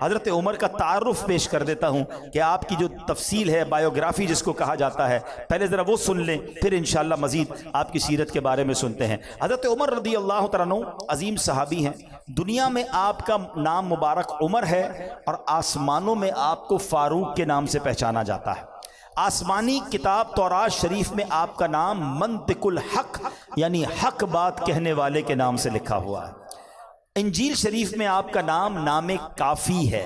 हज़रत उमर का तारुफ पेश कर देता हूँ कि आपकी जो तफसील है, बायोग्राफी जिसको कहा जाता है, पहले ज़रा वो सुन लें, फिर इंशाअल्लाह मज़ीद आपकी सीरत के बारे में सुनते हैं। हज़रत उमर रज़ी अल्लाह तआला अन्हु अजीम सहाबी हैं। दुनिया में आपका नाम मुबारक उमर है और आसमानों में आपको फारूक के नाम से पहचाना जाता है। आसमानी किताब तौरात शरीफ में आपका नाम मंतिकुल हक यानी हक बात कहने वाले के नाम से लिखा हुआ है। इंजील शरीफ में आपका नाम नाम काफ़ी है।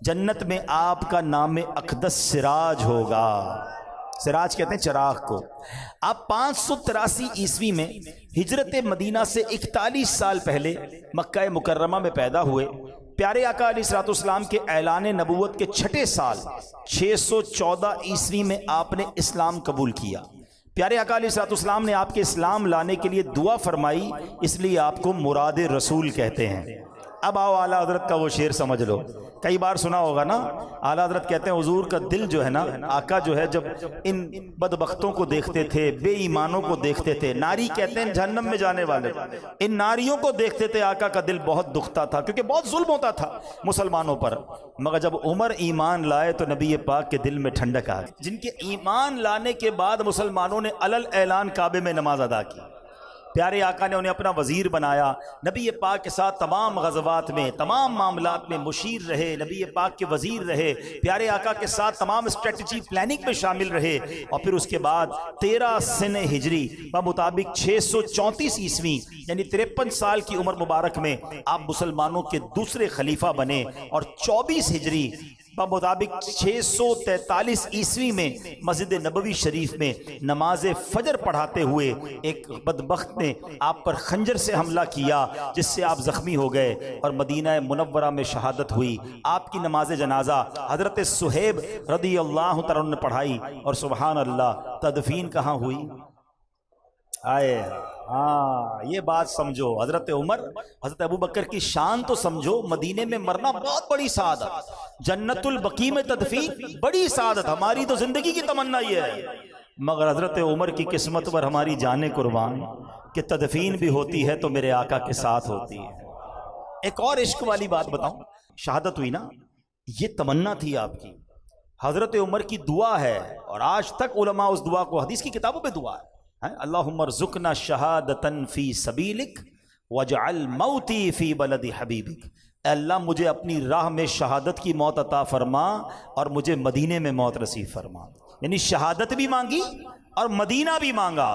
जन्नत में आपका नाम अक़दस सिराज होगा। सिराज कहते हैं चिराग को। आप 583 ईस्वी में हिजरत मदीना से 41 साल पहले मक्का मुकर्रमा में पैदा हुए। प्यारे आका अलैहिस्सलाम के ऐलान नबूवत के 6ठे साल 614 ईस्वी में आपने इस्लाम कबूल किया। प्यारे आका अलैहिस्सलाम ने आपके इस्लाम लाने के लिए दुआ फरमाई, इसलिए आपको मुराद रसूल कहते हैं। अब आओ आला हजरत का वो शेर समझ लो, कई बार सुना होगा ना। आला हजरत कहते हैं हुजूर का दिल जो है ना, आका जो है जब इन बदबख्तों को देखते थे, बेईमानों को देखते थे, नारी कहते हैं जहन्नम में जाने वाले, इन नारियों को देखते थे, आका का दिल बहुत दुखता था क्योंकि बहुत जुल्म होता था मुसलमानों पर। मगर जब उमर ईमान लाए तो नबी पाक के दिल में ठंडक आ गई। जिनके ईमान लाने के बाद मुसलमानों ने अलल ऐलान काबे में नमाज अदा की। प्यारे आका ने उन्हें अपना वजीर बनाया। नबी पाक के साथ तमाम गज़वात में, तमाम मामलात में मुशीर रहे, नबी पाक के वजीर रहे। प्यारे आका के साथ तमाम स्ट्रेटजी प्लानिंग में शामिल रहे। और फिर उसके बाद 13 सन हिजरी व मुताबिक 634 ईस्वी यानी 53 साल की उम्र मुबारक में आप मुसलमानों के दूसरे खलीफा बने। और 24 हिजरी मुताबिक 643 ईस्वी में मस्जिद नबवी शरीफ में नमाज फजर पढ़ाते हुए एक बदबख्त ने आप पर खंजर से हमला किया, जिससे आप जख्मी हो गए और मदीना मुनव्वरा में शहादत हुई। आपकी नमाज जनाजा हजरत सुहेब रदी अल्लाह तआला ने पढ़ाई। और सुबहान अल्लाह, तदफीन कहाँ हुई? आए हाँ, ये बात समझो। हजरत उमर, हजरत अबू बकर की शान तो समझो। मदीने में मरना बहुत बड़ी सादत, जन्नतुल बकी में तदफीन बड़ी सादत। हमारी तो जिंदगी की तमन्ना ये है, मगर हजरत उमर की किस्मत पर हमारी जाने कुर्बान कि तदफीन भी होती है तो मेरे आका के साथ होती है। एक और इश्क वाली बात बताऊं, शहादत हुई ना, ये तमन्ना थी आपकी। हजरत उमर की दुआ है और आज तक उलमा उस दुआ को, हदीस की किताबों में दुआ है, अल्लाहुम्मरज़ुक़ना शहादतन फी सबीलिक वजअल मौती फी बलदी हबीबिक। अल्लाह मुझे अपनी राह में शहादत की मौत अता फरमा और मुझे मदीने में मौत नसीब फरमा। यानी शहादत भी मांगी और मदीना भी मांगा।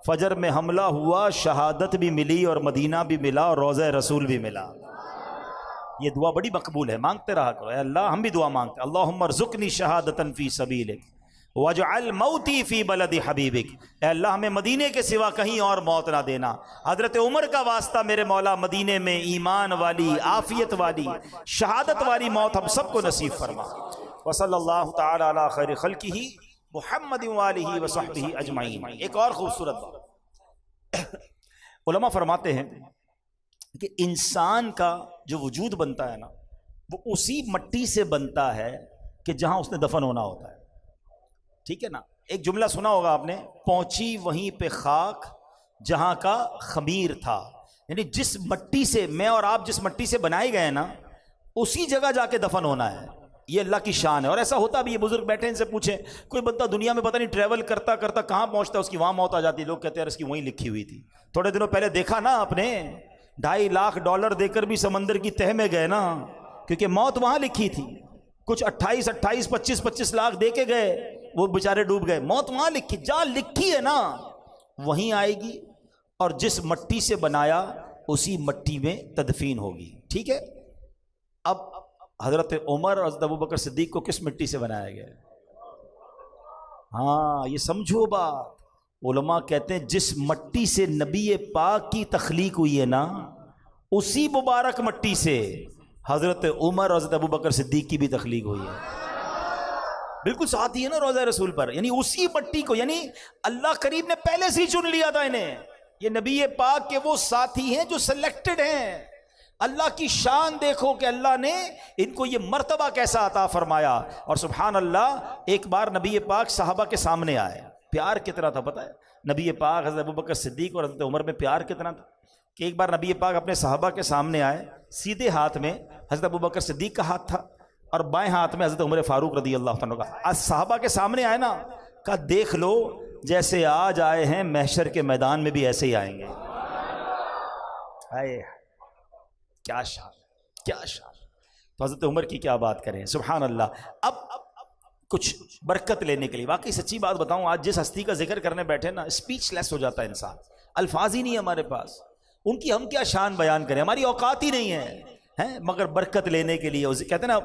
फजर में हमला हुआ, शहादत भी मिली और मदीना भी मिला और रोज़ा रसूल भी मिला। ये दुआ बड़ी मकबूल है, मांगते रहा करो। अल्लाह हम भी दुआ मांगते, अल्लाहुम्मरज़ुक़नी शहादतन फी सबीलिक वजअल मौती फी बलदी हबीबिक। अल्लाह हमें मदीने के सिवा कहीं और मौत ना देना। हजरत उमर का वास्ता मेरे मौला, मदीने में ईमान वाली, आफियत वाली, शहादत वाली मौत हम सबको नसीब फरमा। वसल्लल्लाहु तआला अला खैरि खल्किही मुहम्मद व आलिही व सहबिही अजमईन। एक और खूबसूरत बात, उलमा फरमाते हैं कि इंसान का जो वजूद बनता है ना, वो उसी मट्टी से बनता है कि जहां उसने दफन होना होता है। ठीक है ना। एक जुमला सुना होगा आपने, पहुंची वहीं पे खाक जहां का खमीर था। यानी जिस मट्टी से मैं और आप, जिस मट्टी से बनाए गए हैं ना, उसी जगह जाके दफन होना है। ये अल्लाह की शान है और ऐसा होता भी है। बुजुर्ग बैठे, इनसे पूछें, कोई बंदा दुनिया में पता नहीं ट्रैवल करता करता कहाँ पहुंचता है, उसकी वहां मौत आ जाती है। लोग कहते हैं इसकी वहीं लिखी हुई थी। थोड़े दिनों पहले देखा ना आपने, $2.5 लाख देकर भी समंदर की तह में गए ना, क्योंकि मौत वहां लिखी थी। कुछ 28, 25 लाख दे के गए, वो बेचारे डूब गए। मौत वहां लिखी, जहां लिखी है ना वहीं आएगी। और जिस मट्टी से बनाया उसी मट्टी में तदफीन होगी। ठीक है। अब हजरत उमर और हजरत अबू बकर सिद्दीक को किस मिट्टी से बनाया गया? हाँ, ये समझो बात। उलमा कहते हैं जिस मट्टी से नबी पाक की तख्लीक हुई है ना, उसी मुबारक मट्टी से हजरत उमर और हजरत अबू बकर सिद्दीक की भी तख्लीक हुई है। बिल्कुल साथी है ना रोज़ा रसूल पर। यानी उसी मट्टी को, यानी अल्लाह करीम ने पहले से ही चुन लिया था इन्हें। ये नबी पाक के वो साथी हैं जो सिलेक्टेड हैं। अल्लाह की शान देखो कि अल्लाह ने इनको ये मर्तबा कैसा अता फरमाया। और सुभान अल्लाह, एक बार नबी पाक सहाबा के सामने आए। प्यार कितना था पता है? नबी पाक हज़रत अबू बकर सिद्दीक और हज़रत उमर में प्यार कितना था कि एक बार नबी पाक अपने सहाबा के सामने आए, सीधे हाथ में हज़रत अबू बकर सिद्दीक का हाथ था और बाएं हाथ में हज़रत उमर फारूक रदी अल्लाह तआला का। आज सहाबा के सामने आए ना, कहा देख लो जैसे आज आए हैं महशर के मैदान में भी ऐसे ही आएंगे। हाय क्या शान, क्या शान। तो हज़रत उमर की क्या बात करें, सुभान अल्लाह। अब कुछ बरकत लेने के लिए, वाकई सच्ची बात बताऊं, आज जिस हस्ती का जिक्र करने बैठे ना, स्पीचलेस हो जाता है इंसान, अल्फाज ही नहीं है हमारे पास, उनकी हम क्या शान बयान करें, हमारी औकात ही नहीं है, मगर बरकत लेने के लिए कहते हैं ना,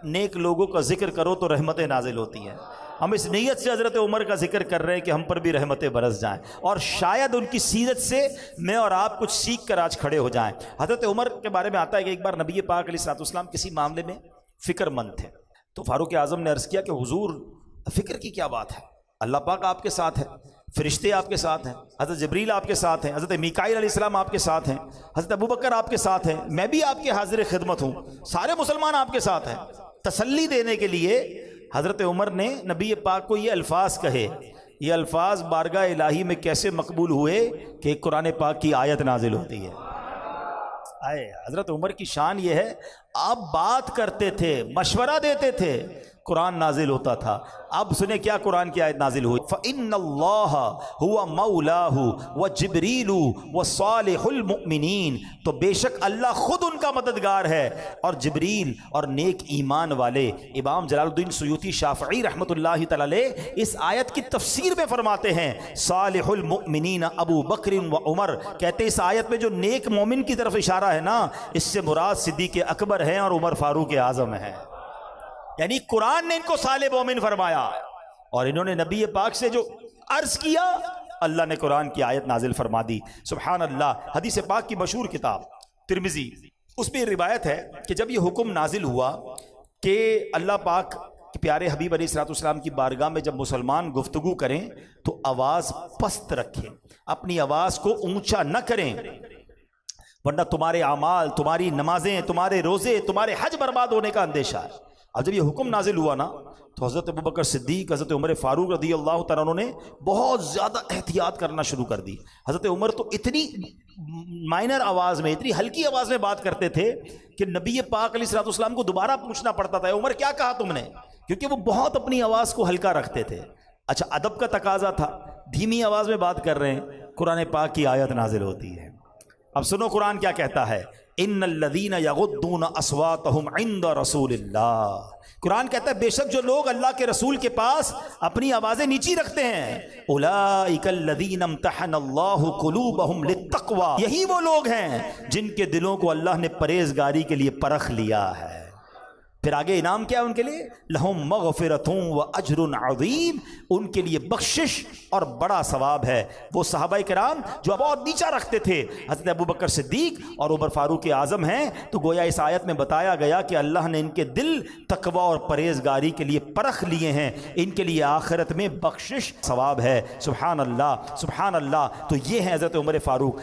नेक लोगों का जिक्र करो तो रहमतें नाजिल होती हैं। हम इस नीयत से हज़रत उमर का जिक्र कर रहे हैं कि हम पर भी रहमतें बरस जाएं और शायद उनकी सीरत से मैं और आप कुछ सीख कर आज खड़े हो जाएं। हज़रत उमर के बारे में आता है कि एक बार नबी पाक अलैहिस्सलाम किसी मामले में फ़िक्रमंद थे, तो फारूक आज़म ने अर्ज़ किया कि हुजूर फ़िक्र की क्या बात है, अल्लाह पाक आपके साथ है, फ़रिश्ते आपके साथ हैं, हज़रत जबरील आपके साथ हैं, हज़रत मीकाईल अलैहिस्सलाम आपके साथ हैं, हज़रत अबू बकर आपके साथ हैं, मैं भी आपके हाजिर खिदमत हूँ, सारे मुसलमान आपके साथ हैं। तसल्ली देने के लिए हज़रत उमर ने नबी पाक को ये अल्फाज कहे। ये अल्फाज बारगाह इलाही में कैसे मकबूल हुए कि कुरान पाक की आयत नाजिल होती है। आए हज़रत उमर की शान ये है, आप बात करते थे, मशवरा देते थे, कुरान नाजिल होता था। अब सुने क्या कुरान की आयत नाजिल हुई, फ़इन्नल्लाहा हुवा मौलाहु व जिब्रीलु व सालिहुल मुमिनीन, तो बेशक अल्लाह खुद उनका मददगार है और जिब्रील और नेक ईमान वाले। इमाम जलालुद्दीन सुयूती शाफ़ई रहमतुल्लाहि तआला अलैह इस आयत की तफसीर में फरमाते हैं, सालिहुल मुमिनीन अबू बकर व उमर, कहते हैं इस आयत में जो नेक मोमिन की तरफ इशारा है ना, इससे मुराद सिद्दीक़ अकबर है और उमर फारूक आज़म है। यानी कुरान ने इनको साले मोमिन फरमाया और इन्होंने नबी पाक से जो अर्ज किया, अल्लाह ने कुरान की आयत नाजिल फरमा दी। सुभान अल्लाह। हदीस पाक की मशहूर किताब तिरमिजी, उसमें रिवायत है कि जब ये हुक्म नाजिल हुआ कि अल्लाह पाक के प्यारे हबीब अलैहिस्सलाम की बारगाह में जब मुसलमान गुफ्तगू करें तो आवाज़ पस्त रखें, अपनी आवाज़ को ऊंचा न करें, वरना तुम्हारे आमाल, तुम्हारी नमाजें, तुम्हारे रोज़े, तुम्हारे हज बर्बाद होने का अंदेशा है। अब जब ये हुक्म नाजिल हुआ ना, तो हज़रत अबू बकर सिद्दीक, हज़रत उमर फारूक रदी अल्लाह तआला अन्हु ने बहुत ज़्यादा एहतियात करना शुरू कर दी। हज़रत उमर तो इतनी माइनर आवाज़ में, इतनी हल्की आवाज़ में बात करते थे कि नबी पाक अलैहिस्सलाम को दोबारा पूछना पड़ता था, उमर क्या कहा तुमने, क्योंकि वो बहुत अपनी आवाज़ को हल्का रखते थे। अच्छा, अदब का तकाजा था, धीमी आवाज़ में बात कर रहे हैं, कुरान पाक की आयत नाजिल होती है। अब सुनो कुरान क्या कहता है, इन्नल्लज़ीना यग़ुद्दूना अस्वातहुम इंदा रसूलिल्लाह। कुरान कहता है बेशक जो लोग अल्लाह के रसूल के पास अपनी आवाज़ें नीची रखते हैं, उलाइकल्लज़ीना इम्तहनल्लाहु कुलूबहुम लित्तक़वा, यही वो लोग हैं जिनके दिलों को अल्लाह ने परहेज़गारी के लिए परख लिया है। फिर आगे इनाम क्या है उनके लिए, लहुम मग़फ़िरतुन व अज्रुन अज़ीम, उनके लिए बख्शिश और बड़ा सवाब है। वो सहाबाए किराम जो बहुत नीचा रखते थे, हज़रत अबू बकर सिद्दीक और उमर फारूक आज़म हैं, तो गोया इस आयत में बताया गया कि अल्लाह ने इनके दिल तकवा और परहेज़गारी के लिए परख लिए हैं, इनके लिए आखिरत में बख्शिश सवाब है। सुभान अल्लाह, सुभान अल्लाह। तो ये हैं हज़रत उमर फारूक।